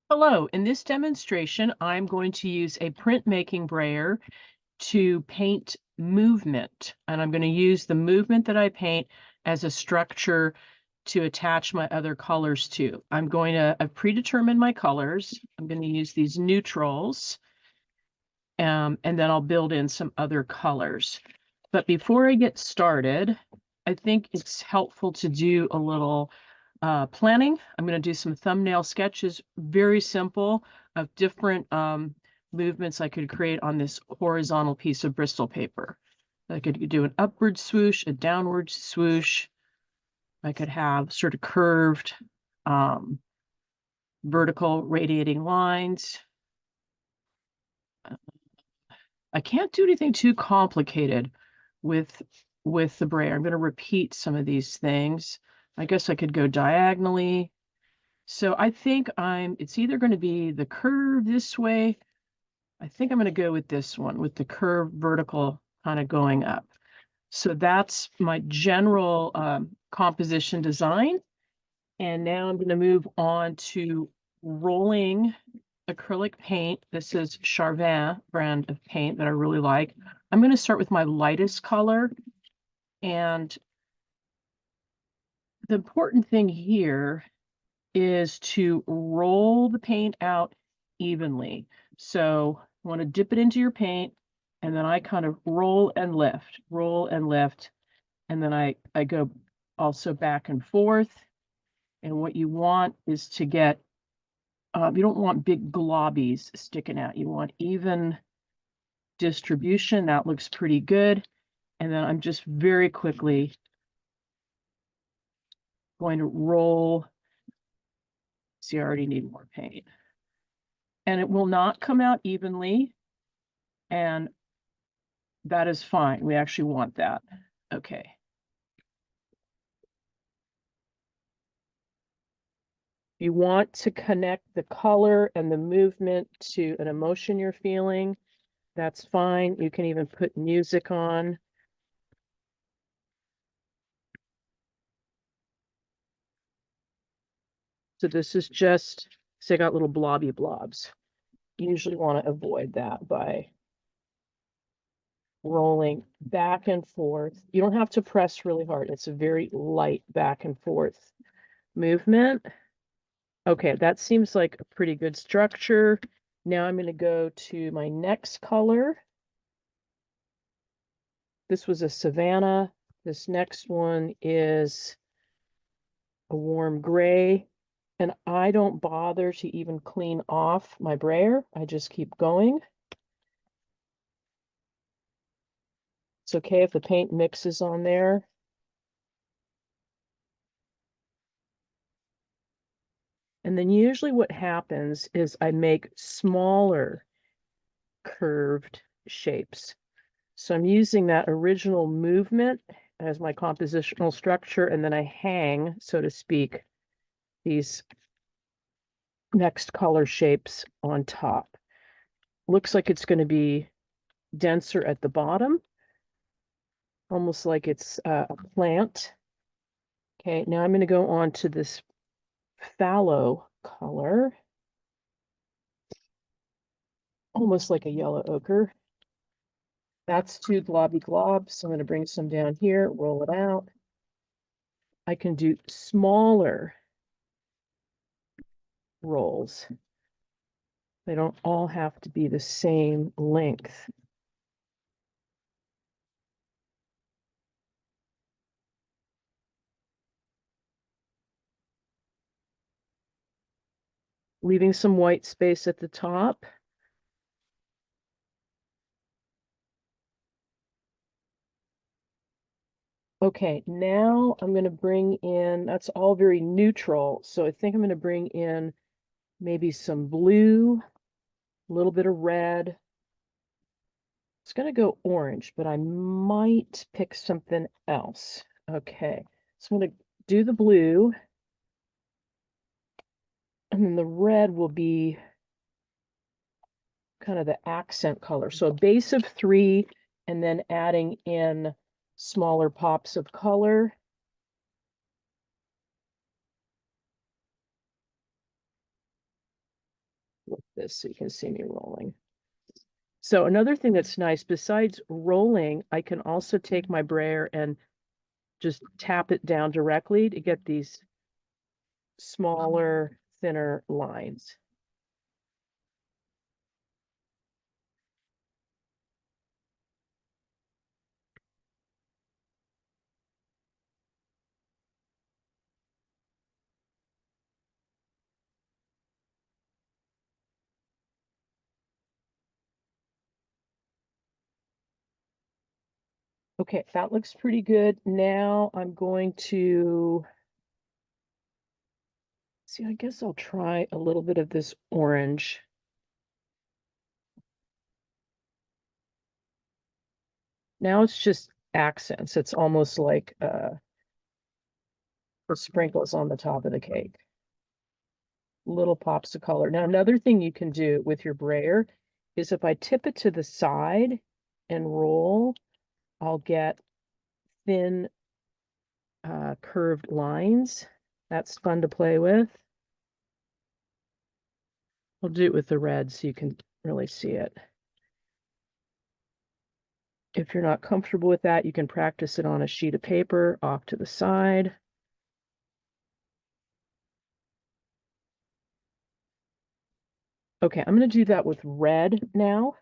Hello, in this demonstration, I'm going to use a printmaking brayer to paint movement, and I'm going to use the movement that I paint as a structure to attach my other colors to. I've predetermined my colors. I'm going to use these neutrals, and then I'll build in some other colors. But before I get started, I think it's helpful to do a little planning. I'm going to do some thumbnail sketches, very simple, of different movements I could create on this horizontal piece of Bristol paper. I could do an upward swoosh, a downward swoosh. I could have sort of curved vertical radiating lines. I can't do anything too complicated with the brayer. I'm going to repeat some of these things. I guess I could go diagonally. So I think it's either going to be the curve this way. I think I'm going to go with this one, with the curve vertical kind of going up. So that's my general composition design. And now I'm going to move on to rolling acrylic paint. This is Charvin brand of paint that I really like. I'm going to start with my lightest color. And the important thing here is to roll the paint out evenly. So you want to dip it into your paint, and then I kind of roll and lift, and then I go also back and forth. And what you want is to get, you don't want big globbies sticking out. You want even distribution. That looks pretty good. And then I'm just very quickly going to roll. See, I already need more paint. And it will not come out evenly. And that is fine. We actually want that. Okay. You want to connect the color and the movement to an emotion you're feeling. That's fine. You can even put music on. So this is just, say I got little blobby blobs. You usually want to avoid that by rolling back and forth. You don't have to press really hard. It's a very light back and forth movement. Okay, that seems like a pretty good structure. Now I'm going to go to my next color. This was a savanna. This next one is a warm gray. And I don't bother to even clean off my brayer. I just keep going. It's okay if the paint mixes on there. And then usually what happens is I make smaller curved shapes. So I'm using that original movement as my compositional structure, and then I hang, so to speak, these next color shapes on top. Looks like it's going to be denser at the bottom, almost like it's a plant. Okay, now I'm going to go on to this fallow color, almost like a yellow ochre. That's two globby globs. So I'm going to bring some down here, roll it out. I can do smaller rolls. They don't all have to be the same length. Leaving some white space at the top. Okay, now I'm going to bring in, that's all very neutral. So I think I'm going to bring in maybe some blue, a little bit of red. It's going to go orange, but I might pick something else. Okay, so I'm going to do the blue. And then the red will be kind of the accent color. So a base of 3, and then adding in smaller pops of color. this so you can see me rolling. So another thing that's nice, besides rolling, I can also take my brayer and just tap it down directly to get these smaller, thinner lines. Okay, that looks pretty good. Now I'm going to see, I guess I'll try a little bit of this orange. Now it's just accents. It's almost like the sprinkles on the top of the cake. Little pops of color. Now, another thing you can do with your brayer is if I tip it to the side and roll, I'll get thin curved lines. That's fun to play with. I'll do it with the red so you can really see it. If you're not comfortable with that, you can practice it on a sheet of paper off to the side. Okay, I'm going to do that with red now.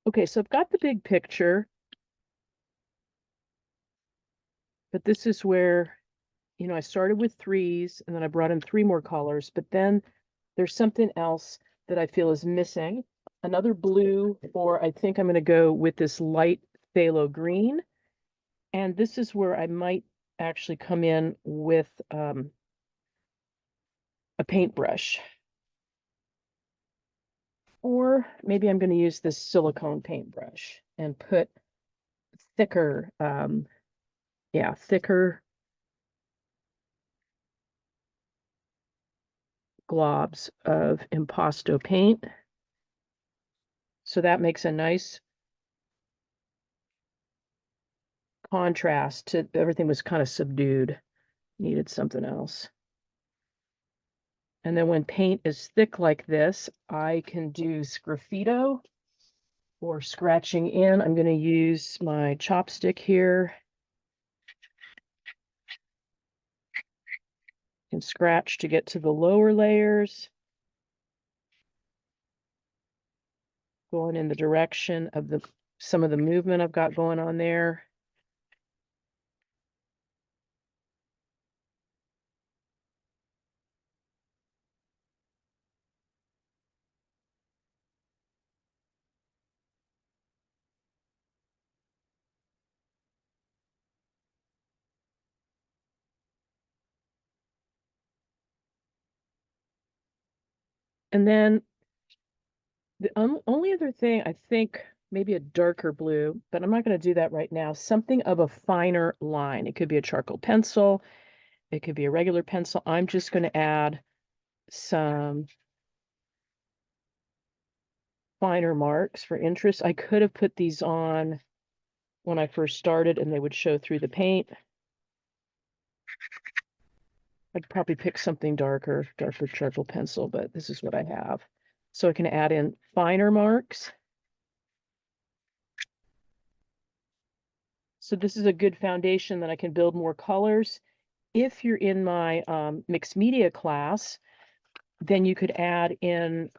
Okay, so I've got the big picture, but this is where, I started with threes and then I brought in three more colors, but then there's something else that I feel is missing. Another blue, or I think I'm going to go with this light phthalo green. And this is where I might actually come in with a paintbrush. Or maybe I'm going to use this silicone paintbrush and put thicker, thicker globs of impasto paint. So that makes a nice contrast to everything was kind of subdued. Needed something else. And then when paint is thick like this, I can do sgraffito or scratching in. I'm going to use my chopstick here. And scratch to get to the lower layers. Going in the direction of some of the movement I've got going on there. And then the only other thing, I think maybe a darker blue, but I'm not going to do that right now. Something of a finer line. It could be a charcoal pencil. It could be a regular pencil. I'm just going to add some finer marks for interest. I could have put these on when I first started and they would show through the paint. I'd probably pick something darker charcoal pencil, but this is what I have. So I can add in finer marks. So this is a good foundation that I can build more colors. If you're in my mixed media class, then you could add in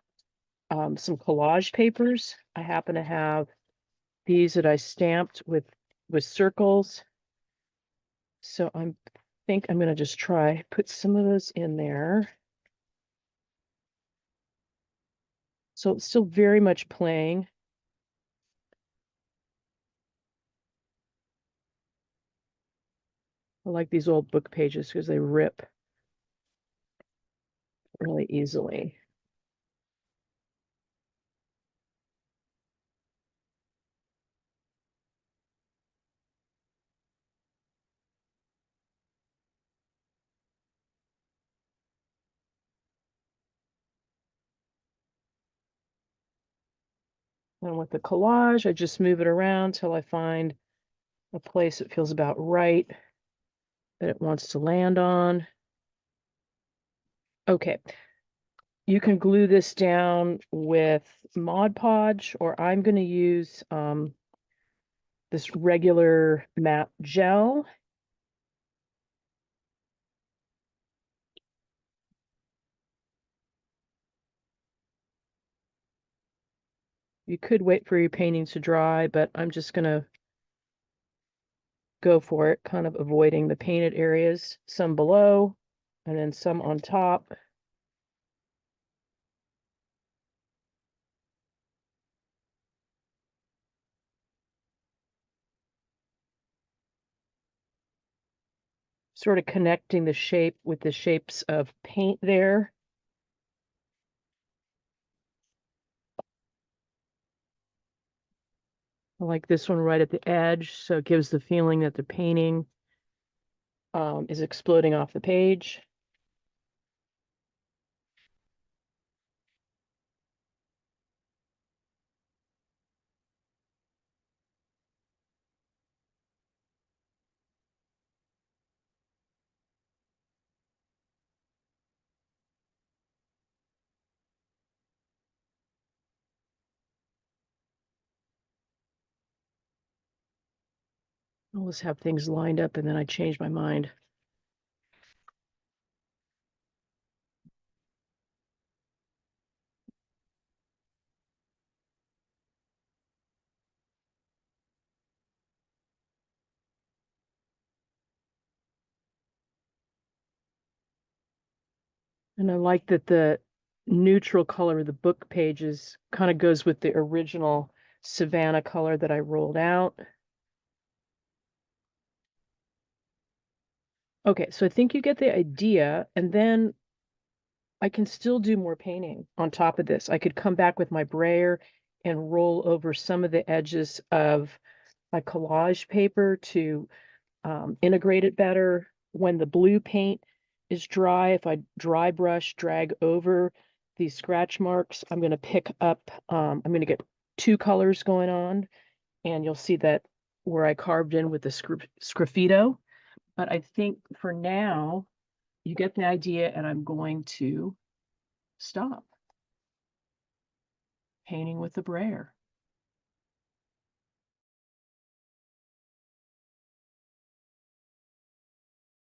some collage papers. I happen to have these that I stamped with with circles. So I think I'm going to just try put some of those in there. So it's still very much playing. I like these old book pages because they rip really easily. And with the collage, I just move it around till I find a place that feels about right that it wants to land on. Okay. You can glue this down with Mod Podge, or I'm going to use this regular matte gel. You could wait for your painting to dry, but I'm just going to go for it, kind of avoiding the painted areas, some below and then some on top. Sort of connecting the shape with the shapes of paint there. I like this one right at the edge, so it gives the feeling that the painting is exploding off the page. I always have things lined up and then I change my mind. And I like that the neutral color of the book pages kind of goes with the original savanna color that I rolled out. Okay, so I think you get the idea, and then I can still do more painting on top of this. I could come back with my brayer and roll over some of the edges of my collage paper to integrate it better. When the blue paint is dry, if I dry brush, drag over these scratch marks, I'm going to pick up, I'm going to get two colors going on, and you'll see that where I carved in with the sgraffito. But I think for now, you get the idea, and I'm going to stop painting with the brayer.